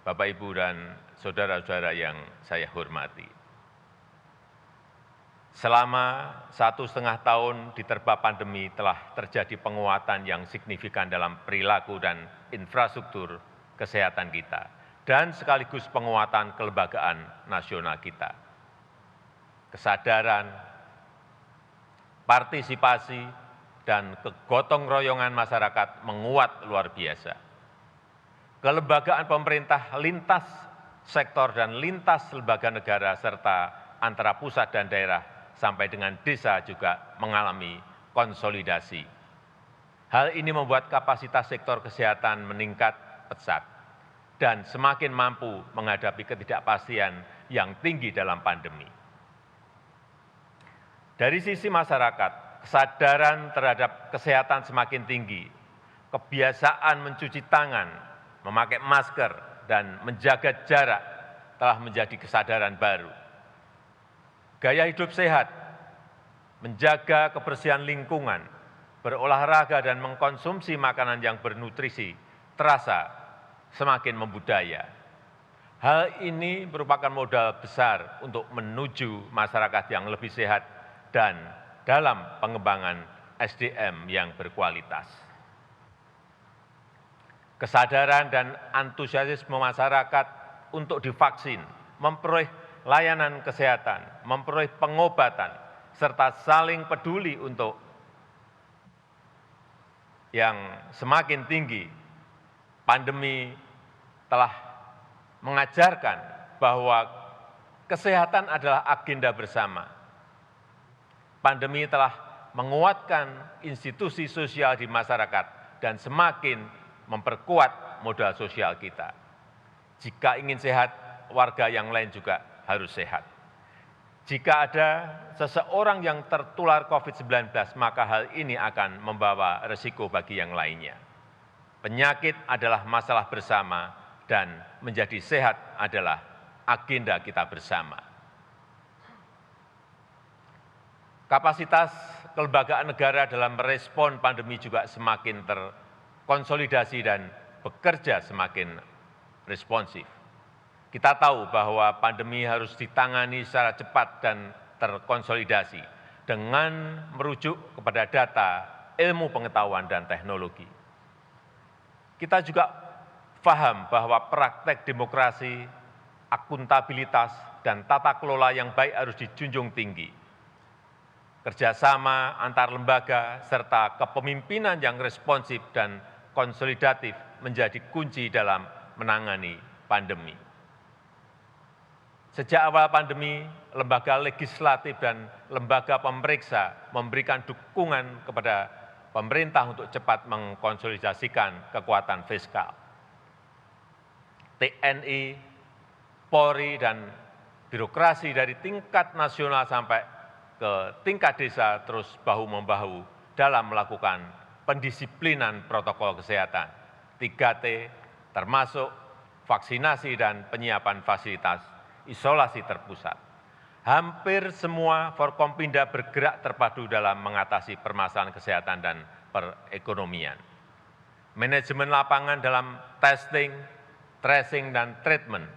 Bapak, Ibu, dan saudara-saudara yang saya hormati. Selama 1,5 tahun diterpa pandemi telah terjadi penguatan yang signifikan dalam perilaku dan infrastruktur kesehatan kita, dan sekaligus penguatan kelembagaan nasional kita. Kesadaran, partisipasi, dan kegotong royongan masyarakat menguat luar biasa. Kelembagaan pemerintah lintas sektor dan lintas lembaga negara serta antara pusat dan daerah sampai dengan desa juga mengalami konsolidasi. Hal ini membuat kapasitas sektor kesehatan meningkat pesat dan semakin mampu menghadapi ketidakpastian yang tinggi dalam pandemi. Dari sisi masyarakat, kesadaran terhadap kesehatan semakin tinggi, kebiasaan mencuci tangan, memakai masker, dan menjaga jarak telah menjadi kesadaran baru. Gaya hidup sehat, menjaga kebersihan lingkungan, berolahraga dan mengkonsumsi makanan yang bernutrisi terasa semakin membudaya. Hal ini merupakan modal besar untuk menuju masyarakat yang lebih sehat dan dalam pengembangan SDM yang berkualitas. Kesadaran dan antusiasme masyarakat untuk divaksin, memperoleh layanan kesehatan, memperoleh pengobatan, serta saling peduli untuk yang semakin tinggi. Pandemi telah mengajarkan bahwa kesehatan adalah agenda bersama. Pandemi telah menguatkan institusi sosial di masyarakat dan semakin memperkuat modal sosial kita. Jika ingin sehat, warga yang lain juga harus sehat. Jika ada seseorang yang tertular COVID-19, maka hal ini akan membawa resiko bagi yang lainnya. Penyakit adalah masalah bersama dan menjadi sehat adalah agenda kita bersama. Kapasitas kelembagaan negara dalam merespon pandemi juga semakin terkonsolidasi dan bekerja semakin responsif. Kita tahu bahwa pandemi harus ditangani secara cepat dan terkonsolidasi dengan merujuk kepada data, ilmu pengetahuan, dan teknologi. Kita juga paham bahwa praktek demokrasi, akuntabilitas, dan tata kelola yang baik harus dijunjung tinggi. Kerjasama antar lembaga serta kepemimpinan yang responsif dan konsolidatif menjadi kunci dalam menangani pandemi. Sejak awal pandemi, lembaga legislatif dan lembaga pemeriksa memberikan dukungan kepada pemerintah untuk cepat mengkonsolidasikan kekuatan fiskal. TNI, Polri, dan birokrasi dari tingkat nasional sampai ke tingkat desa terus bahu-membahu dalam melakukan pendisiplinan protokol kesehatan 3T, termasuk vaksinasi dan penyiapan fasilitas isolasi terpusat. Hampir semua Forkompinda bergerak terpadu dalam mengatasi permasalahan kesehatan dan perekonomian. Manajemen lapangan dalam testing, tracing, dan treatment,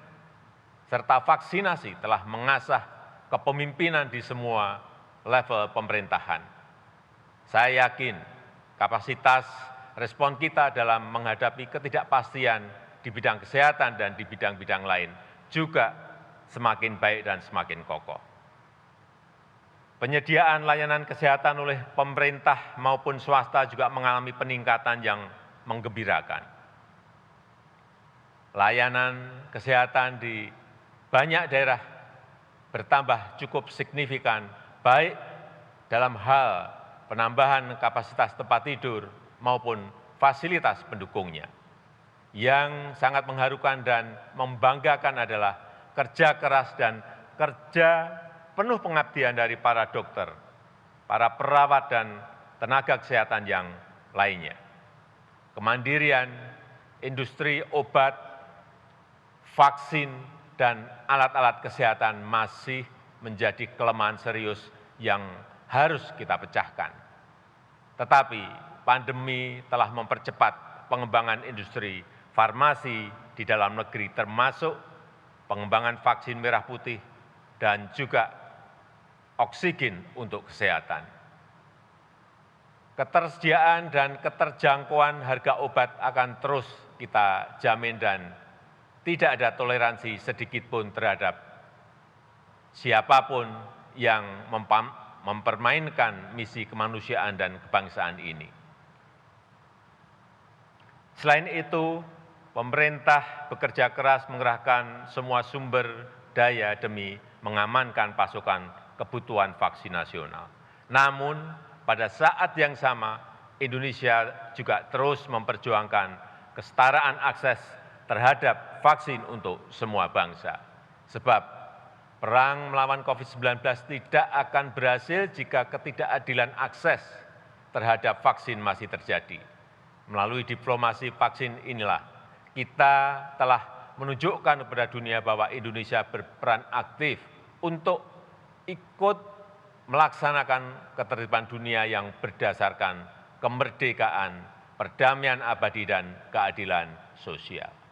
serta vaksinasi telah mengasah kepemimpinan di semua level pemerintahan. Saya yakin kapasitas respon kita dalam menghadapi ketidakpastian di bidang kesehatan dan di bidang-bidang lain juga semakin baik dan semakin kokoh. Penyediaan layanan kesehatan oleh pemerintah maupun swasta juga mengalami peningkatan yang menggembirakan. Layanan kesehatan di banyak daerah bertambah cukup signifikan, baik dalam hal penambahan kapasitas tempat tidur maupun fasilitas pendukungnya. Yang sangat mengharukan dan membanggakan adalah kerja keras dan kerja penuh pengabdian dari para dokter, para perawat, dan tenaga kesehatan yang lainnya. Kemandirian industri obat, vaksin, dan alat-alat kesehatan masih menjadi kelemahan serius yang harus kita pecahkan. Tetapi pandemi telah mempercepat pengembangan industri farmasi, di dalam negeri, termasuk pengembangan vaksin merah putih dan juga oksigen untuk kesehatan. Ketersediaan dan keterjangkauan harga obat akan terus kita jamin dan tidak ada toleransi sedikitpun terhadap siapapun yang mempermainkan misi kemanusiaan dan kebangsaan ini. Selain itu, pemerintah bekerja keras mengerahkan semua sumber daya demi mengamankan pasokan kebutuhan vaksin nasional. Namun, pada saat yang sama, Indonesia juga terus memperjuangkan kesetaraan akses terhadap vaksin untuk semua bangsa. Sebab perang melawan COVID-19 tidak akan berhasil jika ketidakadilan akses terhadap vaksin masih terjadi. Melalui diplomasi vaksin inilah kita telah menunjukkan kepada dunia bahwa Indonesia berperan aktif untuk ikut melaksanakan ketertiban dunia yang berdasarkan kemerdekaan, perdamaian abadi, dan keadilan sosial.